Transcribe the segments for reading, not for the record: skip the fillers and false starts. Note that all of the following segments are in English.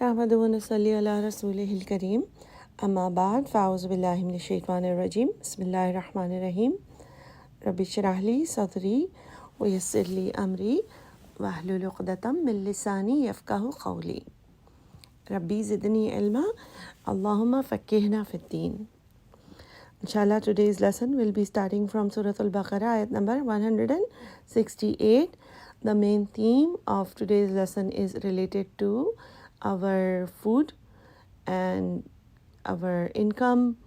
نحمده ونصلي على رسوله الكريم أما بعد فأعوذ بالله من الشيطان الرجيم بسم الله الرحمن الرحيم ربي اشرح لي صدري ويسر لي أمري واحلل عقدة من لساني يفقه قولي ربي زدني علما اللهم فقهنا في الدين. Inshallah, today's lesson will be starting from Surah alBaqarah, ayat number 168. The main theme of today's lesson is related to our food and our income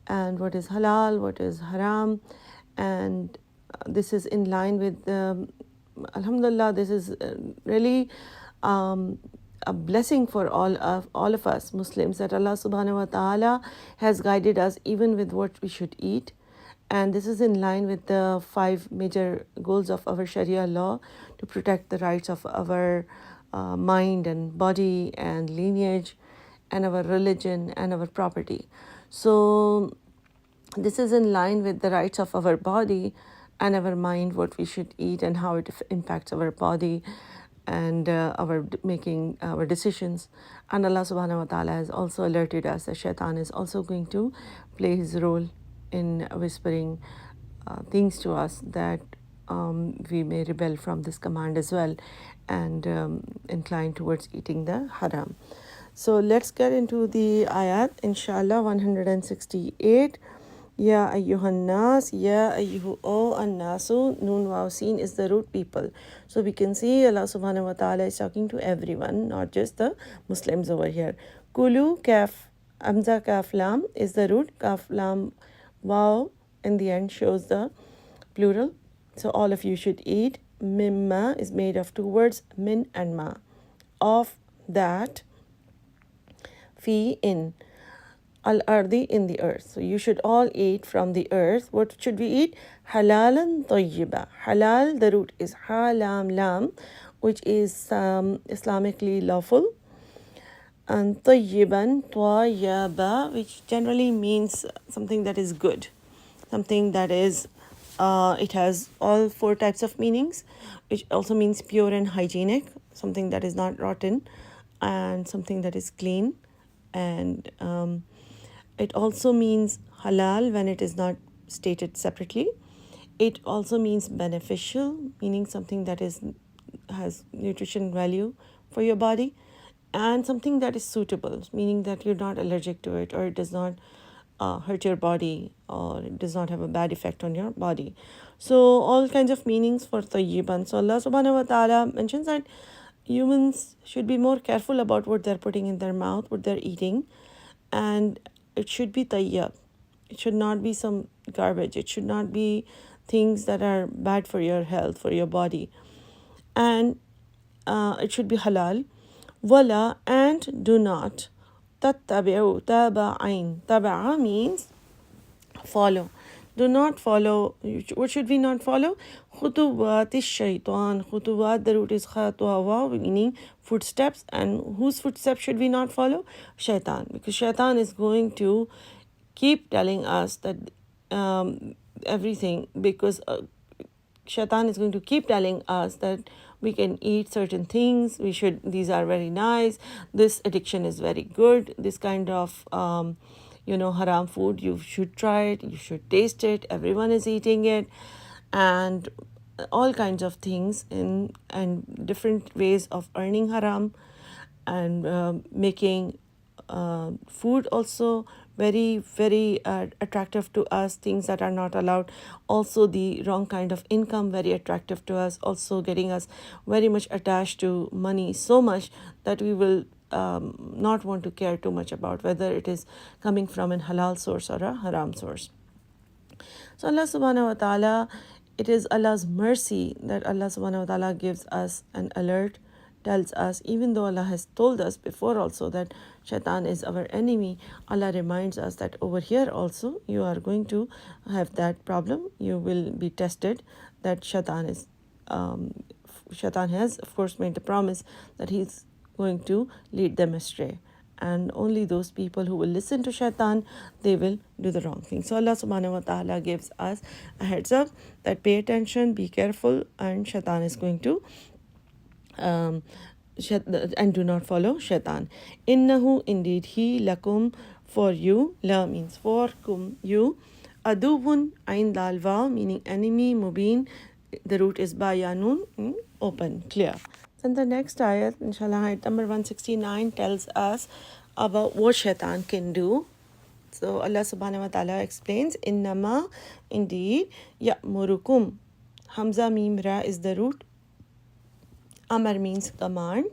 and what is halal, what is haram, and this is in line with alhamdulillah, this is really a blessing for all of us Muslims, that Allah subhanahu wa ta'ala has guided us even with what we should eat. And this is in line with the 5 major goals of our Sharia law to protect the rights of our mind and body and lineage and our religion and our property. So this is in line with the rights of our body and our mind, what we should eat and how it impacts our body and our making our decisions. And Allah subhanahu wa ta'ala has also alerted us that shaitan is also going to play his role in whispering things to us that we may rebel from this command as well and incline towards eating the haram. So let's get into the ayat, inshallah, 168. Ya ayyuhan nas, ya ayyuhu o annasu, nun waw sin is the root people. So we can see Allah subhanahu wa ta'ala is talking to everyone, not just the Muslims over here. Kulu kaf, amza kaf lam is the root, kaf lam waw in the end shows the plural. So all of you should eat. Mimma is made of 2 words, min and ma. Of that, fi in. Al-ardi in the earth. So you should all eat from the earth. What should we eat? Halalan tayyiba. Halal, the root is halam lam, which is Islamically lawful. And tayyiban, tayyaba, which generally means something that is good. Something that is, it has all 4 types of meanings, which also means pure and hygienic. Something that is not rotten and something that is clean. And it also means halal when it is not stated separately. It also means beneficial, meaning something that has nutrition value for your body, and something that is suitable, meaning that you're not allergic to it or it does not hurt your body or it does not have a bad effect on your body. So all kinds of meanings for tayyiban. So Allah subhanahu wa ta'ala mentions that humans should be more careful about what they're putting in their mouth, what they're eating, and it should be tayyab. It should not be some garbage. It should not be things that are bad for your health, for your body. And it should be halal. Wala, and do not. Tattabi'u, taba'ain. Taba'a means follow. Do not follow. What should we not follow? Khutuwat is shaitan. Khutuwat, the root is khatwa, meaning footsteps. And whose footsteps should we not follow? Shaitan. Because shaitan is going to keep telling us that everything, because shaitan is going to keep telling us that we can eat certain things, these are very nice, this addiction is very good, this kind of haram food, you should try it, you should taste it, everyone is eating it, and all kinds of things and different ways of earning haram and making food also very, very attractive to us, things that are not allowed. Also the wrong kind of income, very attractive to us, also getting us very much attached to money, so much that we will not want to care too much about whether it is coming from a halal source or a haram source. So Allah subhanahu wa ta'ala, it is Allah's mercy that Allah subhanahu wa ta'ala gives us an alert, tells us, even though Allah has told us before also that shaitan is our enemy, Allah reminds us that over here also you are going to have that problem. You will be tested, that shaitan has of course made the promise that he's going to lead them astray. And only those people who will listen to shaitan, they will do the wrong thing. So Allah subhanahu wa ta'ala gives us a heads up that pay attention, be careful, and shaitan is going to and do not follow shaitan. Innahu, indeed he, lakum, for you, la means for, kum, you, adubun, ain dal vav, meaning enemy, mubin, the root is bayanun, open, clear. Then the next ayat, inshallah, ayat number 169 tells us about what shaitan can do. So Allah subhanahu wa ta'ala explains, innama, indeed, ya'murukum. Hamza mim ra is the root. Amar means command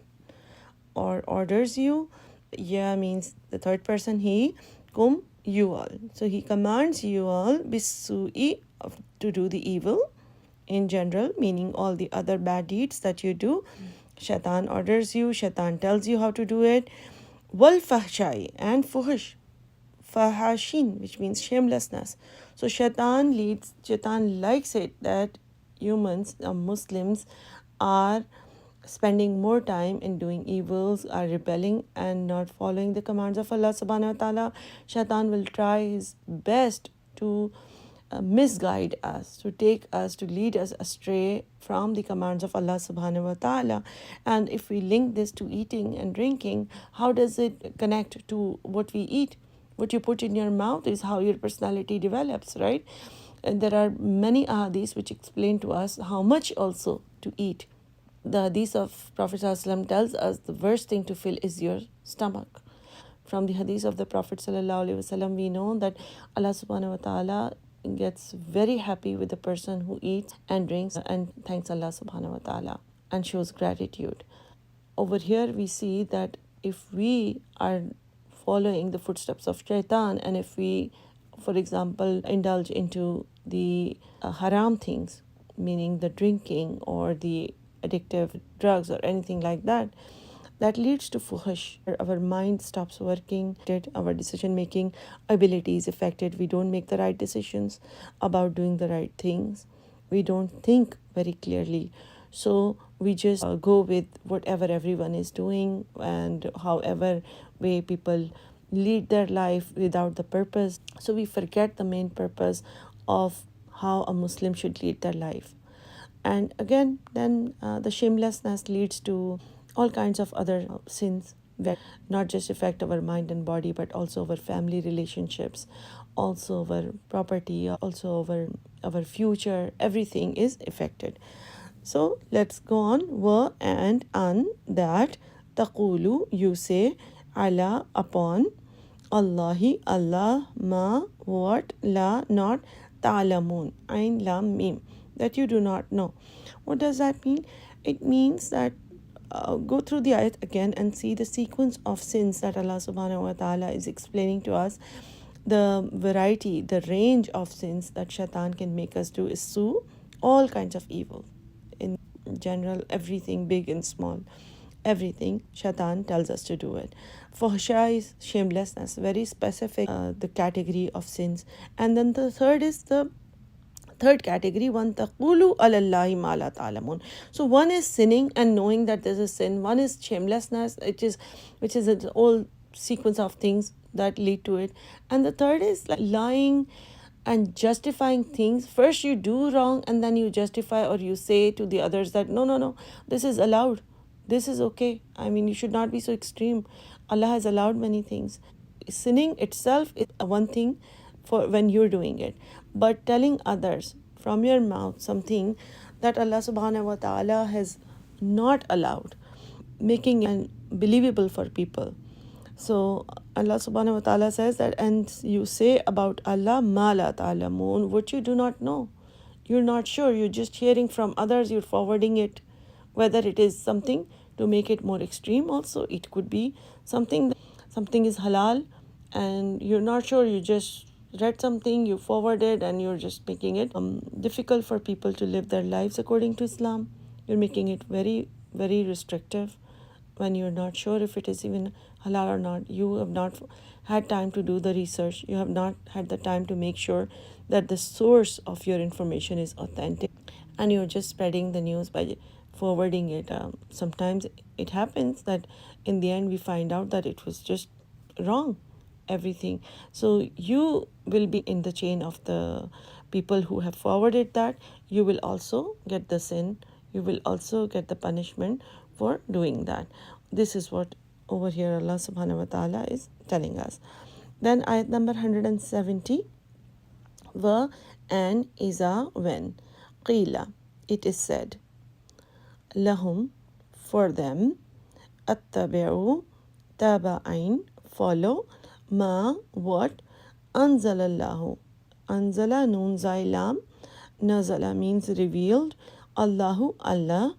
or orders you. Ya means the third person, he. Kum, you all. So he commands you all bisu'i, to do the evil in general, meaning all the other bad deeds that you do. Shaitan orders you, shaitan tells you how to do it. Wal fahshai, and fuhush, fahashin, which means shamelessness. So shaitan likes it that humans, Muslims, are spending more time in doing evils, are rebelling and not following the commands of Allah subhanahu wa ta'ala. Shaitan will try his best to misguide us, to take us, to lead us astray from the commands of Allah subhanahu wa ta'ala. And if we link this to eating and drinking, how does it connect to what we eat? What you put in your mouth is how your personality develops, right? And there are many ahadiths which explain to us how much also to eat. The hadith of Prophet ﷺ tells us the worst thing to fill is your stomach. From the hadith of the Prophet ﷺ, we know that Allah subhanahu wa ta'ala gets very happy with the person who eats and drinks and thanks Allah subhanahu wa ta'ala and shows gratitude. Over here we see that if we are following the footsteps of shaitan, and if we, for example, indulge into the haram things, meaning the drinking or the addictive drugs or anything like that, that leads to fuhush. Our mind stops working, our decision making ability is affected. We don't make the right decisions about doing the right things. We don't think very clearly. So we just go with whatever everyone is doing, and however way people lead their life without the purpose. So we forget the main purpose of how a Muslim should lead their life. And again, then the shamelessness leads to all kinds of other sins that not just affect our mind and body, but also our family relationships, also our property, also our future. Everything is affected. So let's go on. Wa and an, that, taqulu, you say, ala, upon, Allahi, Allah, ma, what, la, not, ta'lamun, ain, lam, mim, that you do not know. What does that mean? It means that go through the ayat again and see the sequence of sins that Allah subhanahu wa ta'ala is explaining to us. The variety, the range of sins that shaitan can make us do is all kinds of evil. In general, everything big and small, everything shaitan tells us to do it. Fuhsha is shamelessness, very specific, the category of sins. And then the third is the third category, one taqulu alallahi ma la ta'lamun. So one is sinning and knowing that there's a sin. One is shamelessness, which is a whole sequence of things that lead to it. And the third is like lying and justifying things. First you do wrong and then you justify, or you say to the others that no, this is allowed, this is okay. I mean, you should not be so extreme. Allah has allowed many things. Sinning itself is one thing for when you're doing it, but telling others from your mouth something that Allah subhanahu wa ta'ala has not allowed, making it believable for people. So Allah subhanahu wa ta'ala says that, and you say about Allah ma la ta'lamun, what you do not know. You're not sure, you're just hearing from others, you're forwarding it, whether it is something to make it more extreme. Also it could be something is halal and you're not sure, you just read something, you forwarded, and you're just making it difficult for people to live their lives according to Islam. You're making it very, very restrictive when you're not sure if it is even halal or not. You have not had time to do the research. You have not had the time to make sure that the source of your information is authentic, and you're just spreading the news by forwarding it. Sometimes it happens that in the end we find out that it was just wrong, everything. So you will be in the chain of the people who have forwarded that. You will also get the sin, you will also get the punishment for doing that. This is what over here Allah subhanahu wa ta'ala is telling us. Then ayat number 170, wa and iza when, qila, it is said, lahum, for them, attabi'u, taba'ain, follow, ma, what, anzalallahu, anzala, nun, zailam, nazala means revealed, allahu, Allah,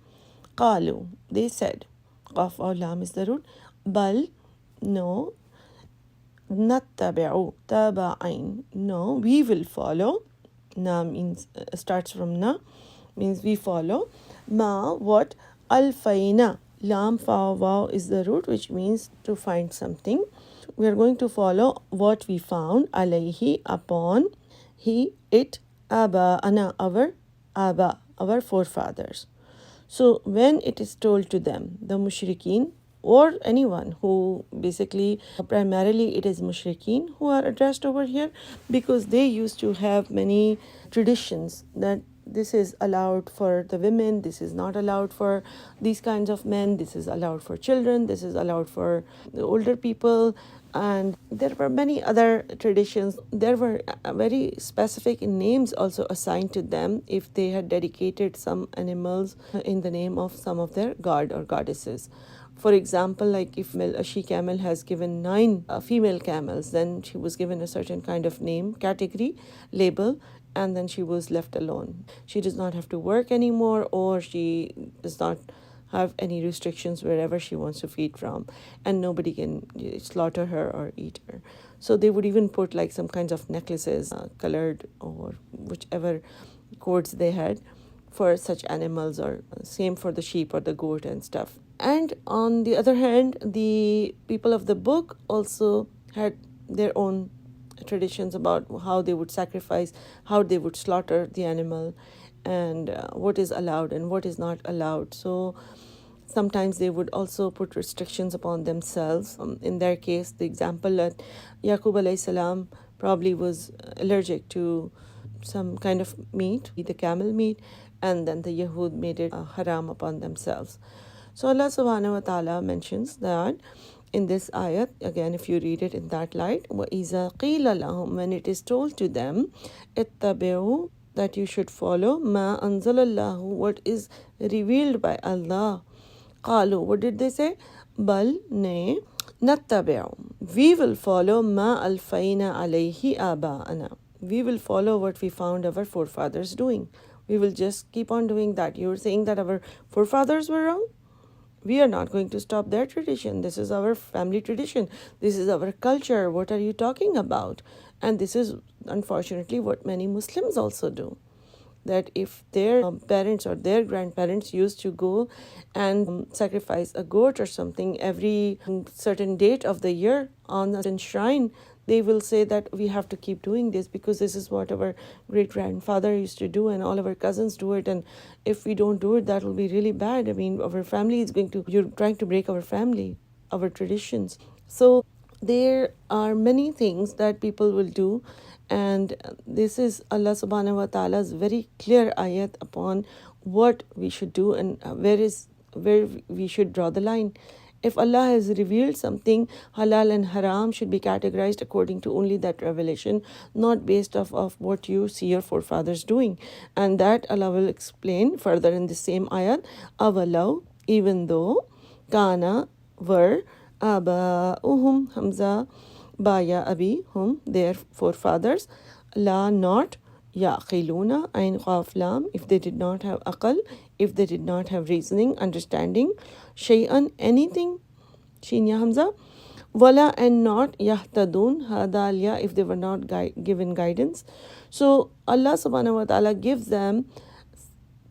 qalu, they said, qaf or lam is the root, bal, no, nattabi'u, taba'ain, no, we will follow, na means starts from na, means we follow, ma, what, alfaina, lam fa waw is the root, which means to find something. We are going to follow what we found, alayhi, upon, he, it, aba, ana, our forefathers. So when it is told to them, the mushrikeen, or anyone who basically, primarily it is mushrikeen who are addressed over here, because they used to have many traditions that this is allowed for the women, this is not allowed for these kinds of men, this is allowed for children, this is allowed for the older people, and there were many other traditions. There were very specific names also assigned to them if they had dedicated some animals in the name of some of their god or goddesses. For example, like if a she-camel has given 9 female camels, then she was given a certain kind of name, category, label, and then she was left alone. She does not have to work anymore, or she does not have any restrictions wherever she wants to feed from, and nobody can slaughter her or eat her. So they would even put like some kinds of necklaces, colored or whichever codes they had for such animals, or same for the sheep or the goat and stuff. And on the other hand, the people of the book also had their own traditions about how they would sacrifice, how they would slaughter the animal, and what is allowed and what is not allowed. So sometimes they would also put restrictions upon themselves. In their case, the example that Yaqub alayhi salam probably was allergic to some kind of meat, the camel meat, and then the Yahud made it haram upon themselves. So Allah subhanahu wa ta'ala mentions that in this ayat, again if you read it in that light, وَإِذَا قِيلَ لَهُمْ, when it is told to them, اتَّبِعُوا, that you should follow, مَا أَنزَلَ اللَّهُ, what is revealed by Allah. قَالُوا, what did they say? بَلْ, nay, نَتَّبِعُ, we will follow, مَا أَلْفَيْنَا عَلَيْهِ آبَاءَنَا, we will follow what we found our forefathers doing. We will just keep on doing that. You're saying that our forefathers were wrong? We are not going to stop their tradition. This is our family tradition. This is our culture. What are you talking about? And this is unfortunately what many Muslims also do. That if their parents or their grandparents used to go and sacrifice a goat or something every certain date of the year on a certain shrine, they will say that we have to keep doing this because this is what our great-grandfather used to do and all of our cousins do it, and if we don't do it, that will be really bad. I mean, our family is going to, you're trying to break our family, our traditions. So there are many things that people will do, and this is Allah subhanahu wa ta'ala's very clear ayat upon what we should do and where we should draw the line. If Allah has revealed something, halal and haram should be categorized according to only that revelation, not based off of what you see your forefathers doing. And that Allah will explain further in the same ayat. Awalaw, even though, kana, were, aba'uhum, hamza, baya abi, hum, their forefathers, la, not, yaqiluna, ain qaf lam, if they did not have aqal, if they did not have reasoning, understanding, shay'an, anything, shin ya hamza, wala, and not, yahtadun, hadalya, if they were not given guidance. So Allah subhanahu wa ta'ala gives them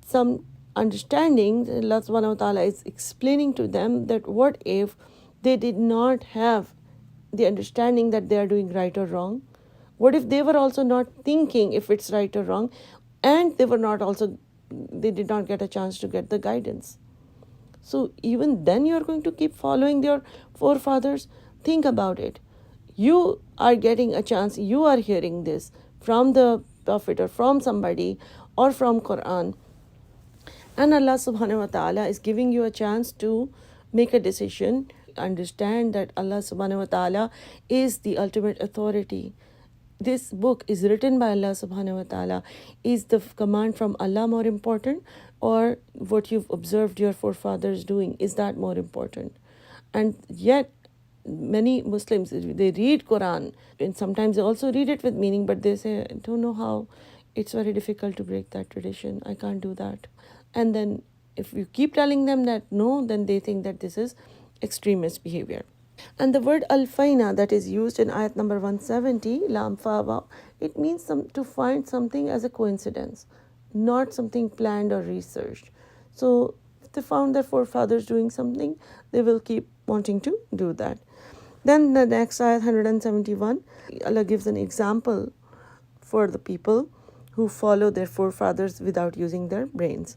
some understanding. Allah subhanahu wa ta'ala is explaining to them that what if they did not have the understanding that they are doing right or wrong? What if they were also not thinking if it's right or wrong, and they did not get a chance to get the guidance? So even then you are going to keep following your forefathers? Think about it. You are getting a chance, you are hearing this from the Prophet or from somebody or from Quran, And Allah subhanahu wa ta'ala is giving you a chance to make a decision. Understand that Allah subhanahu wa ta'ala is the ultimate authority. This book is written by Allah subhanahu wa ta'ala. Is the command from Allah more important, or what you've observed your forefathers doing? Is that more important? And yet many Muslims, they read Quran and sometimes they also read it with meaning, but they say, I don't know how, it's very difficult to break that tradition, I can't do that. And then if you keep telling them that no, then they think that this is extremist behavior. And the word alfaina that is used in ayat number 170, lam fawa, it means to find something as a coincidence, not something planned or researched. So if they found their forefathers doing something, they will keep wanting to do that. Then the next ayat 171, Allah gives an example for the people who follow their forefathers without using their brains.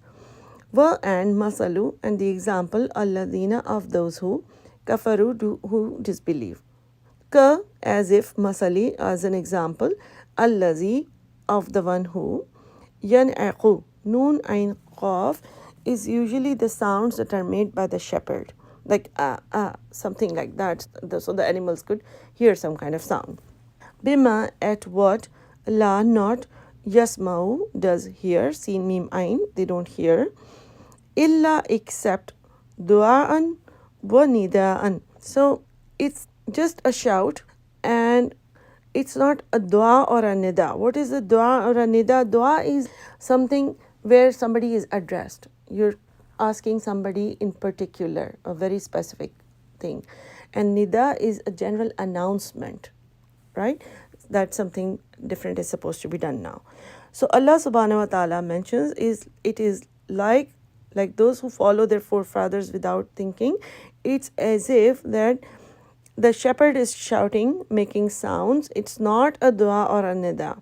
Wa and masalu, and the example alladina, of those who kafaru, who disbelieve. Ka, as if, masali, as an example, allazi, of the one who. Yan'aqu, noon ain qaf, is usually the sounds that are made by the shepherd, like something like that, so the animals could hear some kind of sound. Bima, at what, la, not, yasmau, does hear, sin mim ain, they don't hear, illa, except, du'aan wa nida'an. So it's just a shout, and it's not a dua or a nida. What is a dua or a nida? Dua is something where somebody is addressed. You're asking somebody in particular, a very specific thing. And nida is a general announcement, right? That something different is supposed to be done now. So Allah subhanahu wa ta'ala mentions it is like those who follow their forefathers without thinking. It's as if that the shepherd is shouting, making sounds. It's not a dua or a nida.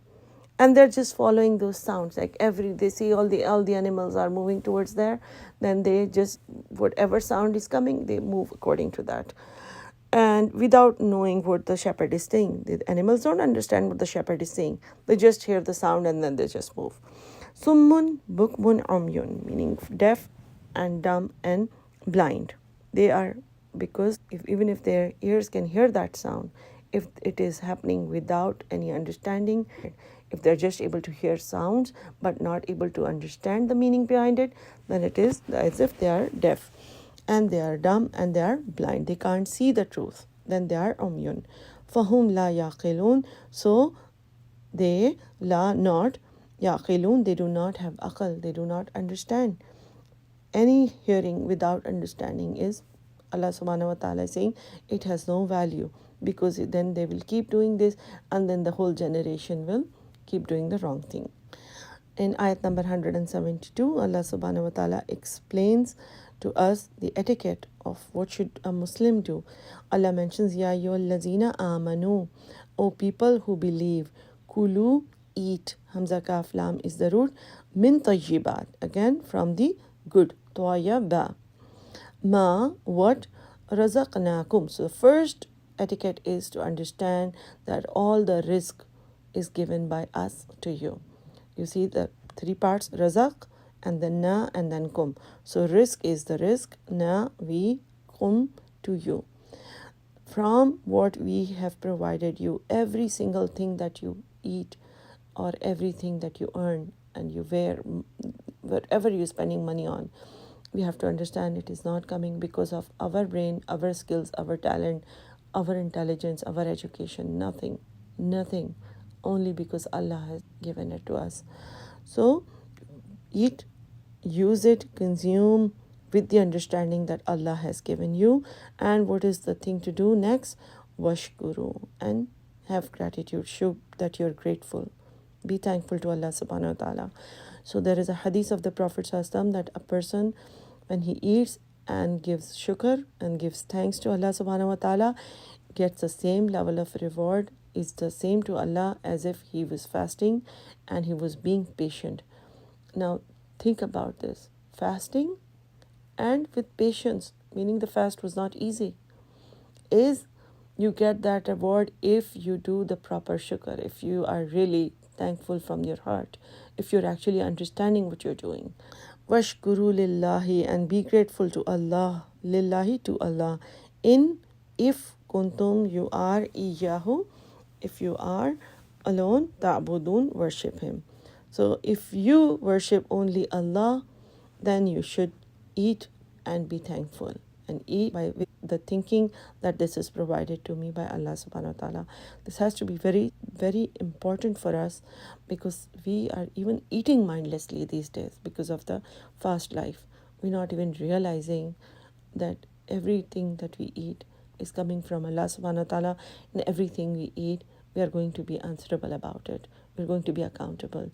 And they're just following those sounds. Like they see all the animals are moving towards there, then they just, whatever sound is coming, they move according to that. And without knowing what the shepherd is saying. The animals don't understand what the shepherd is saying. They just hear the sound and then they just move. Summun bukmun umyun, meaning deaf and dumb and blind. They are, because even if their ears can hear that sound, if it is happening without any understanding, if they're just able to hear sounds but not able to understand the meaning behind it, then it is as if they are deaf and they are dumb and they are blind. They can't see the truth. Then they are umyun. Fahum la yaqilun. So they la not yaqilun. They do not have aqal. They do not understand. Any hearing without understanding is, Allah subhanahu wa ta'ala is saying, it has no value, because then they will keep doing this and then the whole generation will keep doing the wrong thing. In ayat number 172, Allah subhanahu wa ta'ala explains to us the etiquette of what should a Muslim do. Allah mentions, Ya ayyuhallazina amanu, O people who believe, kulu, eat, hamza kaf lam is the root, min tayyibat, again from the good, tayyaba, ma, what, razaqnakum. So the first etiquette is to understand that all the rizq is given by us to you. You see the three parts, razaq, and then na, and then kum. So rizq is the rizq, na, we, kum, to you. From what we have provided you, every single thing that you eat or everything that you earn and you wear, whatever you're spending money on, we have to understand it is not coming because of our brain, our skills, our talent, our intelligence, our education, nothing, only because Allah has given it to us. So eat, use it, consume with the understanding that Allah has given you. And what is the thing to do next? Washkuru, and have gratitude, show that you're grateful. Be thankful to Allah subhanahu wa ta'ala. So there is a hadith of the Prophet ﷺ that a person, when he eats and gives shukr and gives thanks to Allah subhanahu wa ta'ala, gets the same level of reward, is the same to Allah as if he was fasting and he was being patient. Now think about this, fasting and with patience, meaning the fast was not easy, is you get that reward if you do the proper shukr, if you are really thankful from your heart, if you're actually understanding what you're doing. Washkuru lillahi, and be grateful to Allah, lillahi, to Allah, in, if kuntum, you are, iyahu, if you are alone, ta'budun, worship him. So if you worship only Allah, then you should eat and be thankful, and eat by with the thinking that this is provided to me by Allah subhanahu wa ta'ala. This has to be very, very important for us, because we are even eating mindlessly these days because of the fast life. We're not even realizing that everything that we eat is coming from Allah subhanahu wa ta'ala, and everything we eat, we are going to be answerable about it. We're going to be accountable.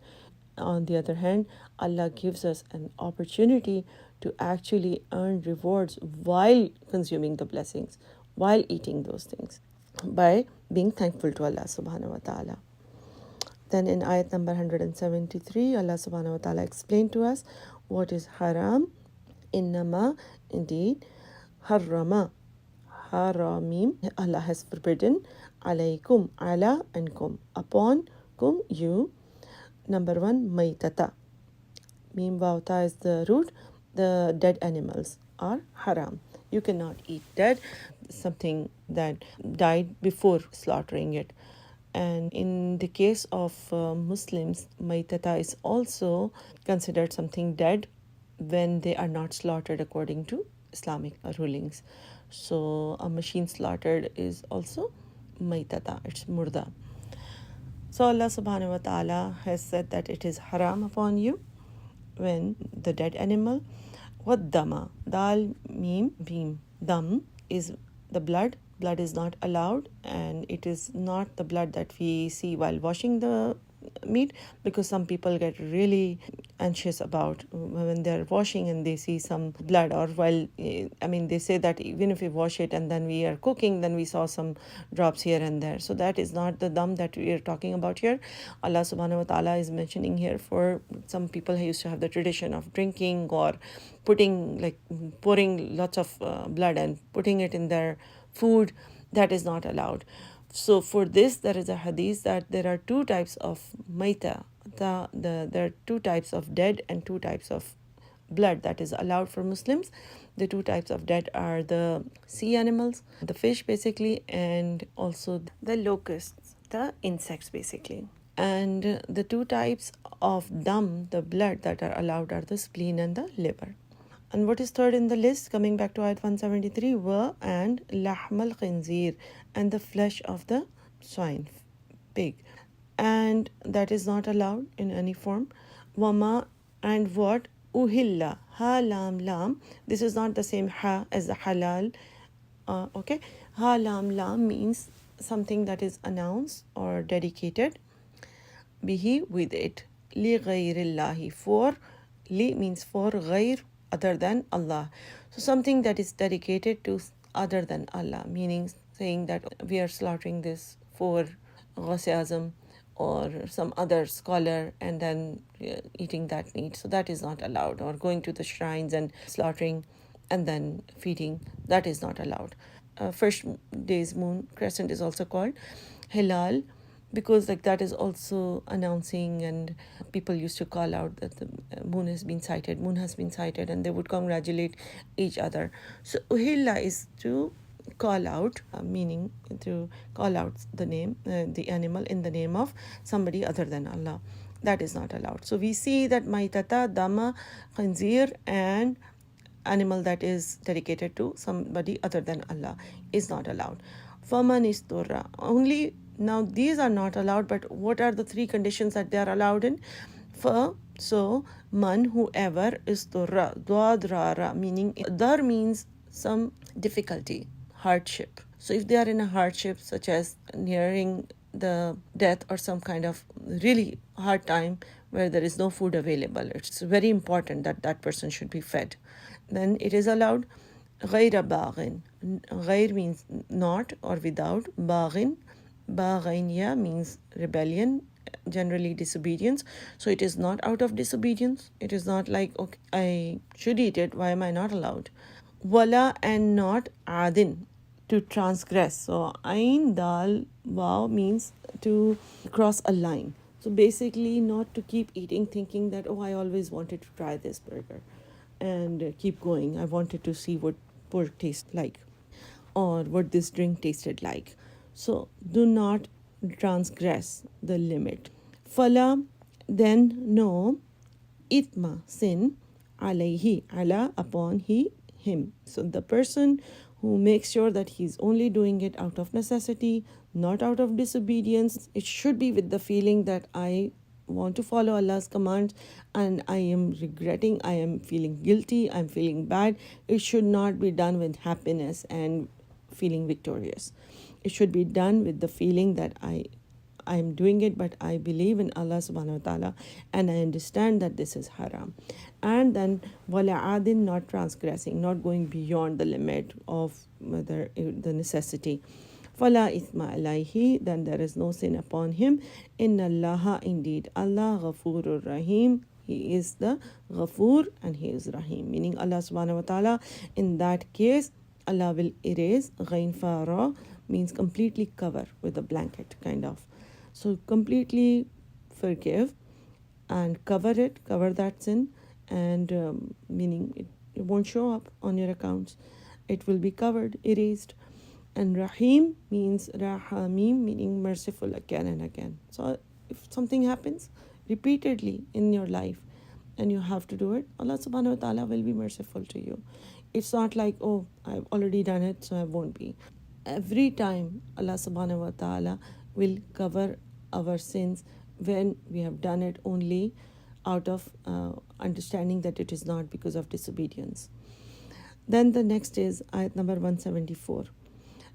On the other hand, Allah gives us an opportunity to actually earn rewards while consuming the blessings, while eating those things, by being thankful to Allah subhanahu wa ta'ala. Then in ayat number 173, Allah subhanahu wa ta'ala explained to us what is haram. Innama, indeed, harrama, haramim, Allah has forbidden, alaykum, ala and kum, upon kum, you. Number one, maitata. Mim vauta is the root. The dead animals are haram. You cannot eat dead, something that died before slaughtering it. And in the case of Muslims, maitata is also considered something dead when they are not slaughtered according to Islamic rulings. So a machine slaughtered is also maitata, it's murda. So Allah subhanahu wa ta'ala has said that it is haram upon you when the dead animal. What dama? Dal, mim, beam. Dam is the blood. Blood is not allowed, and it is not the blood that we see while washing the meat, because some people get really anxious about when they're washing and they see some blood, or while they say that even if we wash it and then we are cooking, then we saw some drops here and there. So that is not the dam that we are talking about here. Allah subhanahu wa ta'ala is mentioning here, for some people who used to have the tradition of drinking or pouring lots of blood and putting it in their food, that is not allowed. So for this, there is a hadith that there are two types of maita. There are two types of dead and two types of blood that is allowed for Muslims. The two types of dead are the sea animals, the fish basically, and also the locusts, the insects basically. And the two types of dam, the blood that are allowed, are the spleen and the liver. And what is third in the list, coming back to ayat 173, wa and lahmal khinzir, and the flesh of the swine, pig, and that is not allowed in any form. Wama, and what, uhilla, ha lam lam, this is not the same ha as the halal. Okay, ha lam lam means something that is announced or dedicated, bihi, with it, li ghayrillahi, for, li means for, ghayr, other than Allah. So something that is dedicated to other than Allah, meaning saying that we are slaughtering this for Ghazi or some other scholar, and then eating that meat. So that is not allowed. Or going to the shrines and slaughtering and then feeding, that is not allowed. First day's moon crescent is also called Halal, because that is also announcing, and people used to call out that the moon has been sighted, and they would congratulate each other. So uhilla is to call out, meaning to call out the name, the animal, in the name of somebody other than Allah. That is not allowed. So we see that maitata, dama, khanzir, and animal that is dedicated to somebody other than Allah is not allowed. Faman isturra, only. Now these are not allowed, but what are the three conditions that they are allowed in? So man, whoever, isturra, dwadrara, meaning dar means some difficulty, hardship. So if they are in a hardship, such as nearing the death or some kind of really hard time where there is no food available, it's very important that that person should be fed, then it is allowed. غير باغٍ, غير means not or without, باغٍ, باغينيا means rebellion, generally disobedience. So it is not out of disobedience. It is not like, okay, I should eat it, why am I not allowed? Wala, and not adin, to transgress. So ain dal waw means to cross a line. So basically, not to keep eating thinking that, oh, I always wanted to try this burger, and keep going. I wanted to see what pork tastes like, or what this drink tasted like. So do not transgress the limit. Fala, then no, itma, sin, alayhi, ala, upon he, him. So the person who makes sure that he's only doing it out of necessity, not out of disobedience, it should be with the feeling that I want to follow Allah's commands and I am regretting, I am feeling guilty, I'm feeling bad. It should not be done with happiness and feeling victorious. It should be done with the feeling that I'm doing it, but I believe in Allah subhanahu wa ta'ala and I understand that this is haram. And then wala adin, not transgressing, not going beyond the limit of whether the necessity. Fala ithma alayhi, then there is no sin upon him. Inna Allah, indeed Allah, ghafurur rahim, he is the Ghafoor and he is Rahim, meaning Allah subhanahu wa ta'ala. In that case, Allah will erase. Ghain fara means completely cover with a blanket, kind of. So completely forgive and cover it, cover that sin, and meaning it won't show up on your accounts. It will be covered, erased. And Rahim means Rahamim, meaning merciful again and again. So if something happens repeatedly in your life and you have to do it, Allah subhanahu wa ta'ala will be merciful to you. It's not like, oh, I've already done it, so I won't be. Every time Allah subhanahu wa ta'ala will cover our sins when we have done it only out of understanding that it is not because of disobedience. Then the next is ayat number 174.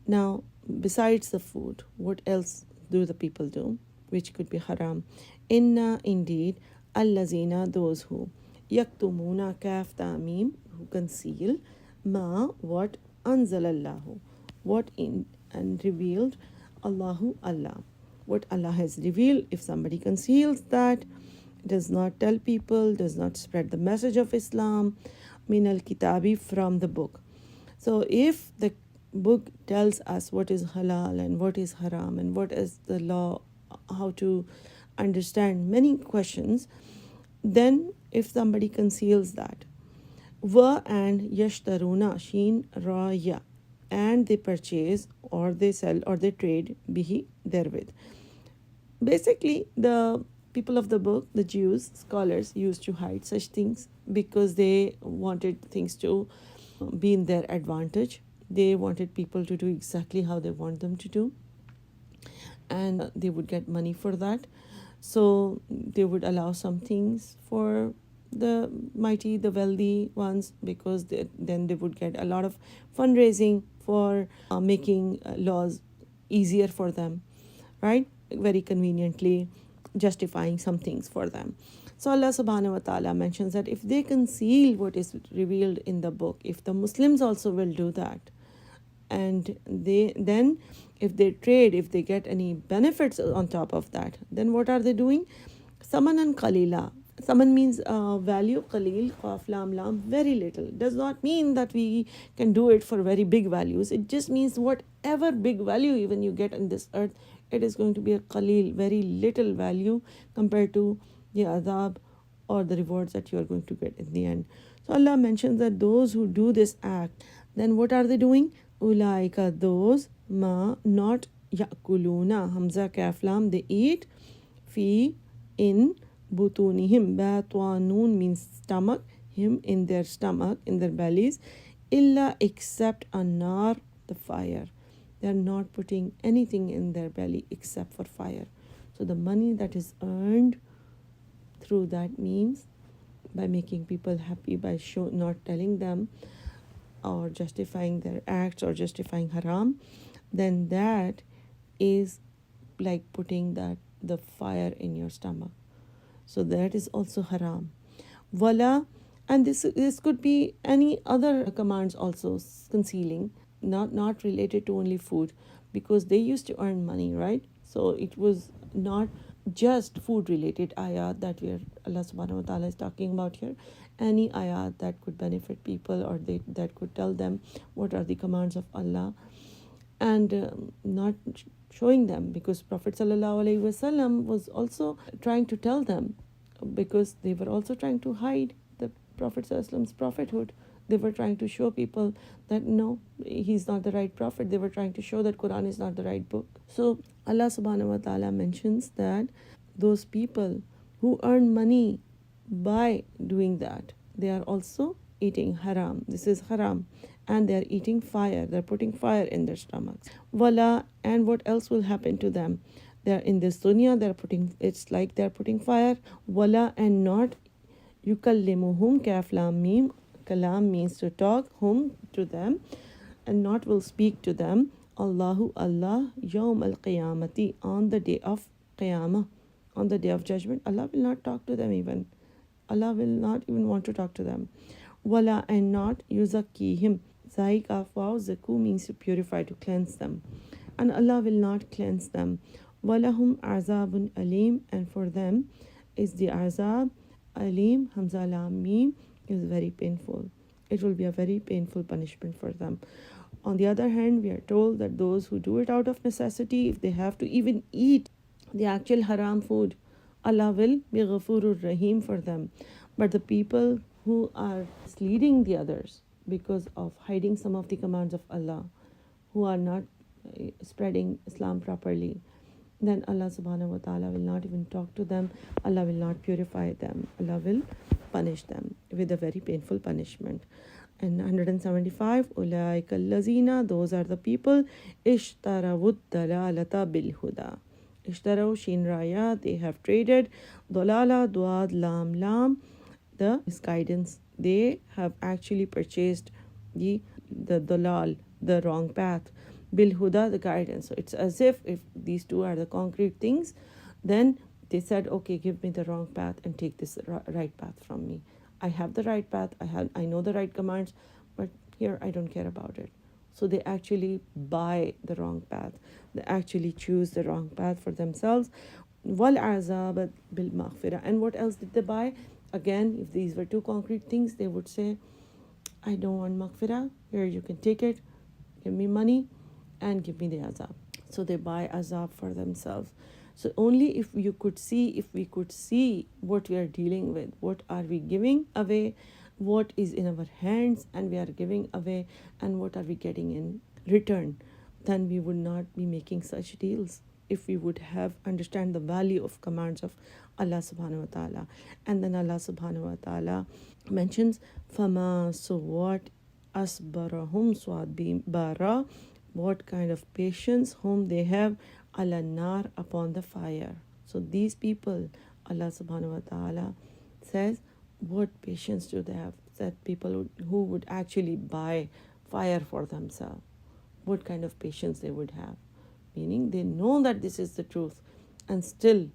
Now, besides the food, what else do the people do, which could be haram? Inna, indeed, allazina, those who, yaktumuna, kaf ta'mim, who conceal, ma, what, anzalallahu, what in and revealed, Allahu, Allah. What Allah has revealed, if somebody conceals that, does not tell people, does not spread the message of Islam, min al-kitabi, from the book. So if the book tells us what is halal and what is haram and what is the law, how to understand many questions, then if somebody conceals that, wa and yashtaruna, sheen ra ya, and they purchase or they sell or they trade bihi, therewith. Basically, the people of the book, the Jews, scholars, used to hide such things because they wanted things to be in their advantage. They wanted people to do exactly how they want them to do, and they would get money for that. So they would allow some things for the mighty, the wealthy ones, because then they would get a lot of fundraising for making laws easier for them, right? Very conveniently justifying some things for them. So Allah subhanahu wa ta'ala mentions that if they conceal what is revealed in the book, if the Muslims also will do that, and then if they trade, if they get any benefits on top of that, then what are they doing? Samanan qalila. Saman means value, qalil, qaf, lam, lam, very little. Does not mean that we can do it for very big values. It just means whatever big value even you get in this earth, it is going to be a qalil, very little value compared to the adab or the rewards that you are going to get in the end. So Allah mentions that those who do this act, then what are they doing? Ulaika, those, ma, not yakuluna, hamza, kaf, lam, they eat, fi, in, butunihim, batwanun means stomach, him, in their stomach, in their bellies, illa, except anar, the fire. They are not putting anything in their belly except for fire. So the money that is earned through that means, by making people happy, by not telling them or justifying their acts or justifying haram, then that is like putting the fire in your stomach. So that is also haram. Wala, and this could be any other commands also, concealing, not related to only food, because they used to earn money, right? So it was not just food related ayat that Allah subhanahu wa ta'ala is talking about here. Any ayat that could benefit people, or that could tell them what are the commands of Allah, and not showing them, because Prophet ﷺ was also trying to tell them, because they were also trying to hide the Prophet ﷺ's prophethood. They were trying to show people that no, he's not the right prophet. They were trying to show that Quran is not the right book. So Allah subhanahu wa ta'ala mentions that those people who earn money by doing that, they are also eating haram. This is haram. And they are eating fire. They're putting fire in their stomachs. Wala, and what else will happen to them? They're in this dunya, it's like they're putting fire. Wala, and not yukallimuhum, kaf lam mim. Kalam means to talk, hum, to them, and not will speak to them. Allahu, Allah, yawm al-qiyamati, on the day of qiyamah, on the day of judgment. Allah will not talk to them even. Allah will not even want to talk to them. Wala, and not yuzakkihim. Zaik of wow, zaku means to purify, to cleanse them. And Allah will not cleanse them. Walahum azabun alim, and for them is the azab alim, hamza lam mim, is very painful. It will be a very painful punishment for them. On the other hand, we are told that those who do it out of necessity, if they have to even eat the actual haram food, Allah will be Ghafurur Rahim for them. But the people who are misleading the others because of hiding some of the commands of Allah, who are not spreading Islam properly, then Allah subhanahu wa ta'ala will not even talk to them. Allah will not purify them. Allah will punish them with a very painful punishment. And 175, Ulaika allazina, those are the people, ishtarawud dalalata bil huda. Ishtaraw, shin raya, they have traded, dolala, duad, lam, lam, the misguidance. They have actually purchased the dalal, the wrong path, bil huda, the guidance. So it's as if these two are the concrete things, then they said, okay, give me the wrong path and take this right path from me. I have the right path, I know the right commands, but here I don't care about it. So they actually buy the wrong path. They actually choose the wrong path for themselves. Wal azab bil maghfirah. And what else did they buy? Again, if these were two concrete things, they would say, I don't want maghfirah. Here you can take it. Give me money and give me the azab. So they buy azab for themselves. So only if we could see what we are dealing with, what are we giving away, what is in our hands and we are giving away, and what are we getting in return, then we would not be making such deals. If we would have understand the value of commands of Allah subhanahu wa ta'ala. And then Allah subhanahu wa ta'ala mentions, Fama, so what, asbarahum swad bara, what kind of patience whom they have, ala nar, upon the fire. So these people, Allah subhanahu wa ta'ala says, what patience do they have? That people who would actually buy fire for themselves, what kind of patience they would have. Meaning they know that this is the truth and still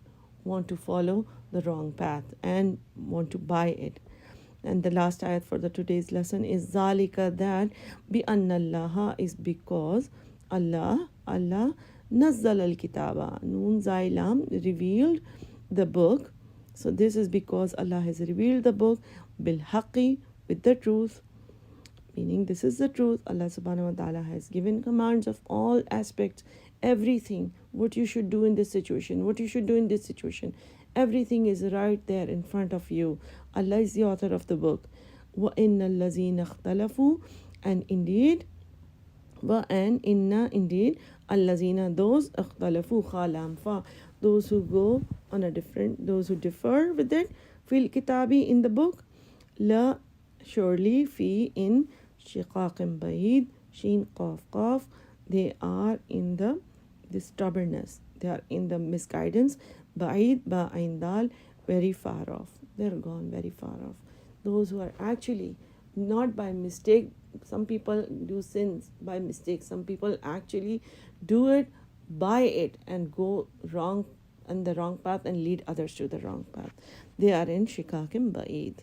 want to follow the wrong path and want to buy it. And the last ayat for the today's lesson is Zalika, that bi annallaha, is because Allah nazzal al-kitaba, nun zailam, revealed the book. So this is because Allah has revealed the book bil haqqi, with the truth, meaning this is the truth. Allah subhanahu wa ta'ala has given commands of all aspects, everything, what you should do in this situation, what you should do in this situation, everything is right there in front of you. Allah is the author of the book. Wa inna allazina ikhtalafu, and indeed, wa and inna, indeed, allazina, those, ikhtalafu, khalam fa, those who go on a different, those who differ with it, fil kitabi, in the book, la, surely, fi, in, shiqaqim ba'id, sheen qaf qaf, they are in the stubbornness, they are in the misguidance, ba'id, ba'ain dal, very far off, they're gone very far off. Those who are actually not by mistake, some people do sins by mistake, some people actually do it by it and go wrong, on the wrong path, and lead others to the wrong path. They are in shikakim ba'id.